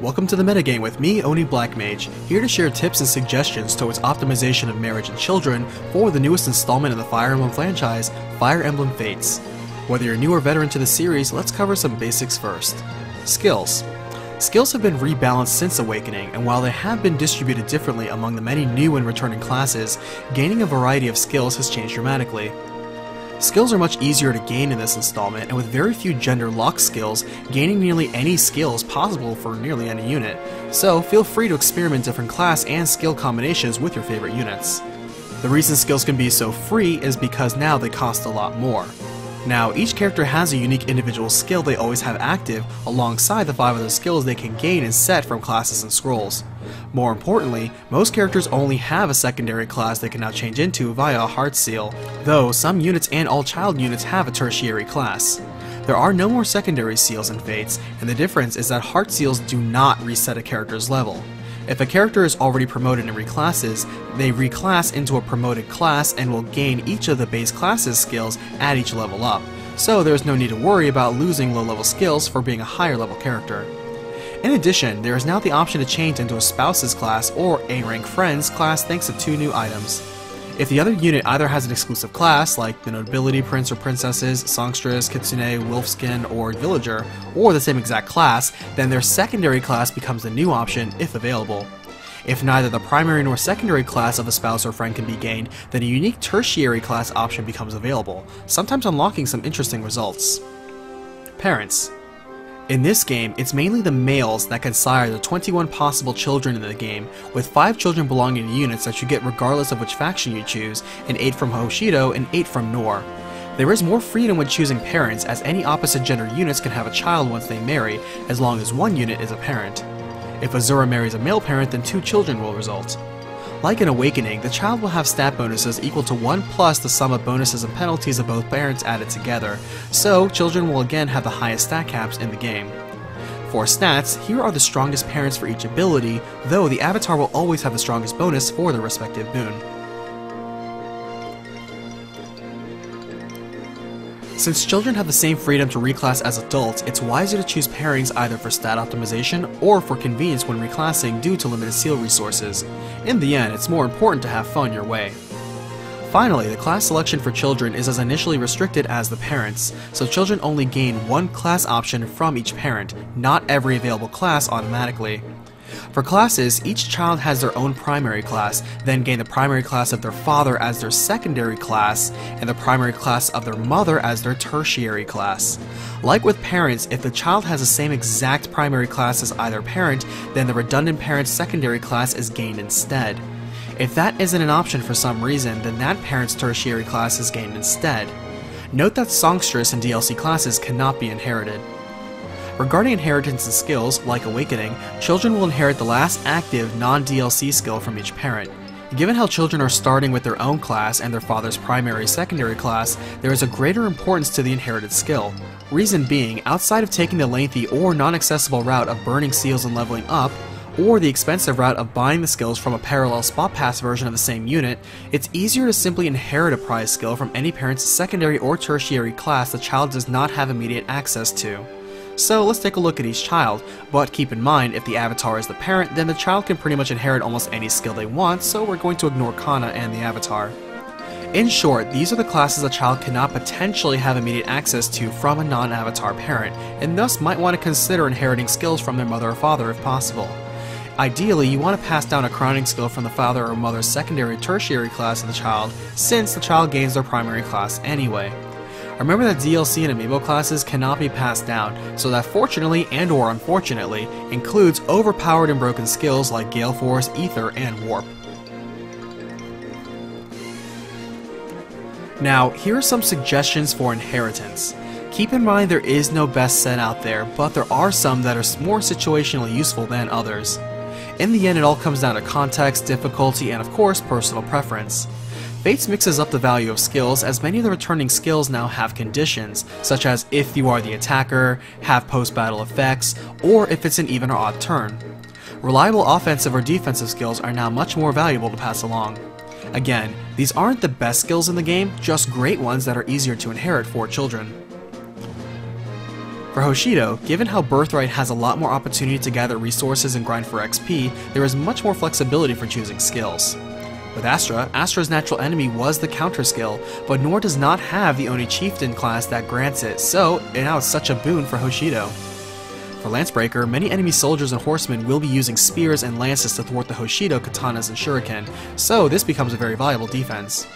Welcome to the Metagame with me, Oni Blackmage, here to share tips and suggestions towards optimization of marriage and children for the newest installment in the Fire Emblem franchise, Fire Emblem Fates. Whether you're new or veteran to the series, let's cover some basics first. Skills. Skills have been rebalanced since Awakening, and while they have been distributed differently among the many new and returning classes, gaining a variety of skills has changed dramatically. Skills are much easier to gain in this installment, and with very few gender-locked skills, gaining nearly any skill is possible for nearly any unit, so feel free to experiment different class and skill combinations with your favorite units. The reason skills can be so free is because now they cost a lot more. Now, each character has a unique individual skill they always have active, alongside the 5 other skills they can gain and set from classes and scrolls. More importantly, most characters only have a secondary class they can now change into via a heart seal, though some units and all child units have a tertiary class. There are no more secondary seals in Fates, and the difference is that heart seals do not reset a character's level. If a character is already promoted and reclasses, they reclass into a promoted class and will gain each of the base class's skills at each level up, so there is no need to worry about losing low-level skills for being a higher-level character. In addition, there is now the option to change into a spouse's class or A-rank friend's class thanks to 2 new items. If the other unit either has an exclusive class, like the Nobility Prince or Princesses, Songstress, Kitsune, Wolfskin, or Villager, or the same exact class, then their secondary class becomes the new option if available. If neither the primary nor secondary class of a spouse or friend can be gained, then a unique tertiary class option becomes available, sometimes unlocking some interesting results. Parents. In this game, it's mainly the males that can sire the 21 possible children in the game, with 5 children belonging to units that you get regardless of which faction you choose, and 8 from Hoshido and 8 from Nohr. There is more freedom when choosing parents, as any opposite gender units can have a child once they marry, as long as one unit is a parent. If Azura marries a male parent, then 2 children will result. Like in Awakening, the child will have stat bonuses equal to 1 plus the sum of bonuses and penalties of both parents added together, so children will again have the highest stat caps in the game. For stats, here are the strongest parents for each ability, though the avatar will always have the strongest bonus for their respective boon. Since children have the same freedom to reclass as adults, it's wiser to choose pairings either for stat optimization or for convenience when reclassing due to limited seal resources. In the end, it's more important to have fun your way. Finally, the class selection for children is as initially restricted as the parents, so children only gain 1 class option from each parent, not every available class automatically. For classes, each child has their own primary class, then gain the primary class of their father as their secondary class, and the primary class of their mother as their tertiary class. Like with parents, if the child has the same exact primary class as either parent, then the redundant parent's secondary class is gained instead. If that isn't an option for some reason, then that parent's tertiary class is gained instead. Note that Songstress and DLC classes cannot be inherited. Regarding inheritance and skills, like Awakening, children will inherit the last active non-DLC skill from each parent. Given how children are starting with their own class and their father's primary/secondary class, there is a greater importance to the inherited skill. Reason being, outside of taking the lengthy or non-accessible route of burning seals and leveling up, or the expensive route of buying the skills from a parallel spot pass version of the same unit, it's easier to simply inherit a prize skill from any parent's secondary or tertiary class the child does not have immediate access to. So let's take a look at each child, but keep in mind if the avatar is the parent, then the child can pretty much inherit almost any skill they want, so we're going to ignore Kana and the avatar. In short, these are the classes a child cannot potentially have immediate access to from a non-avatar parent, and thus might want to consider inheriting skills from their mother or father if possible. Ideally, you want to pass down a crowning skill from the father or mother's secondary or tertiary class of the child, since the child gains their primary class anyway. Remember that DLC and amiibo classes cannot be passed down, so that fortunately and or unfortunately includes overpowered and broken skills like Gale Force, Ether, and Warp. Now, here are some suggestions for inheritance. Keep in mind there is no best set out there, but there are some that are more situationally useful than others. In the end, it all comes down to context, difficulty, and of course, personal preference. Fates mixes up the value of skills, as many of the returning skills now have conditions, such as if you are the attacker, have post-battle effects, or if it's an even or odd turn. Reliable offensive or defensive skills are now much more valuable to pass along. Again, these aren't the best skills in the game, just great ones that are easier to inherit for children. For Hoshido, given how Birthright has a lot more opportunity to gather resources and grind for XP, there is much more flexibility for choosing skills. With Astra, Astra's natural enemy was the counter skill, but Nohr does not have the Oni Chieftain class that grants it, so now it's such a boon for Hoshido. For Lancebreaker, many enemy soldiers and horsemen will be using spears and lances to thwart the Hoshido katanas and shuriken, so this becomes a very viable defense.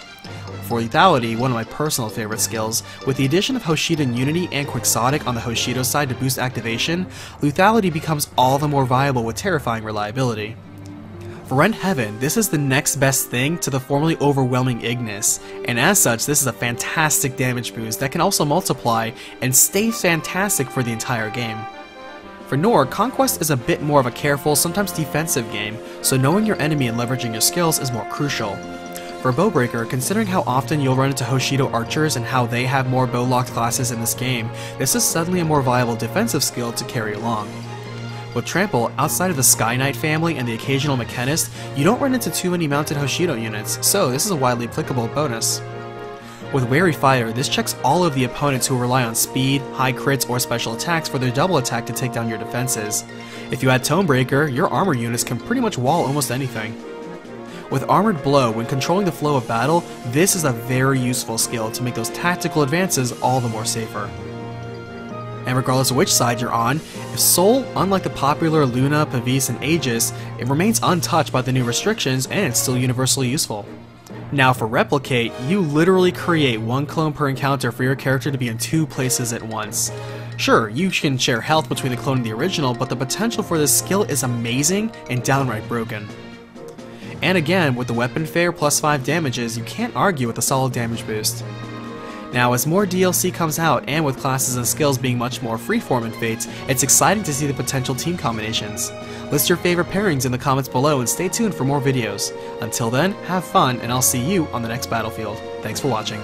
For Lethality, one of my personal favorite skills, with the addition of Hoshidan Unity and Quixotic on the Hoshido side to boost activation, Lethality becomes all the more viable with terrifying reliability. For Rend Heaven, this is the next best thing to the formerly overwhelming Ignis, and as such this is a fantastic damage boost that can also multiply and stay fantastic for the entire game. For Nohr, Conquest is a bit more of a careful, sometimes defensive game, so knowing your enemy and leveraging your skills is more crucial. For Bowbreaker, considering how often you'll run into Hoshido archers and how they have more bow-locked classes in this game, this is suddenly a more viable defensive skill to carry along. With Trample, outside of the Sky Knight family and the occasional Mechanist, you don't run into too many mounted Hoshido units, so this is a widely applicable bonus. With Wary Fighter, this checks all of the opponents who rely on speed, high crits, or special attacks for their double attack to take down your defenses. If you add Tonebreaker, your armor units can pretty much wall almost anything. With Armored Blow, when controlling the flow of battle, this is a very useful skill to make those tactical advances all the more safer. And regardless of which side you're on, if Soul, unlike the popular Luna, Pavis, and Aegis, it remains untouched by the new restrictions and it's still universally useful. Now for Replicate, you literally create one clone per encounter for your character to be in two places at once. Sure, you can share health between the clone and the original, but the potential for this skill is amazing and downright broken. And again, with the Weapon Fair plus 5 damages, you can't argue with a solid damage boost. Now, as more DLC comes out, and with classes and skills being much more freeform in Fates, it's exciting to see the potential team combinations. List your favorite pairings in the comments below and stay tuned for more videos. Until then, have fun, and I'll see you on the next battlefield. Thanks for watching.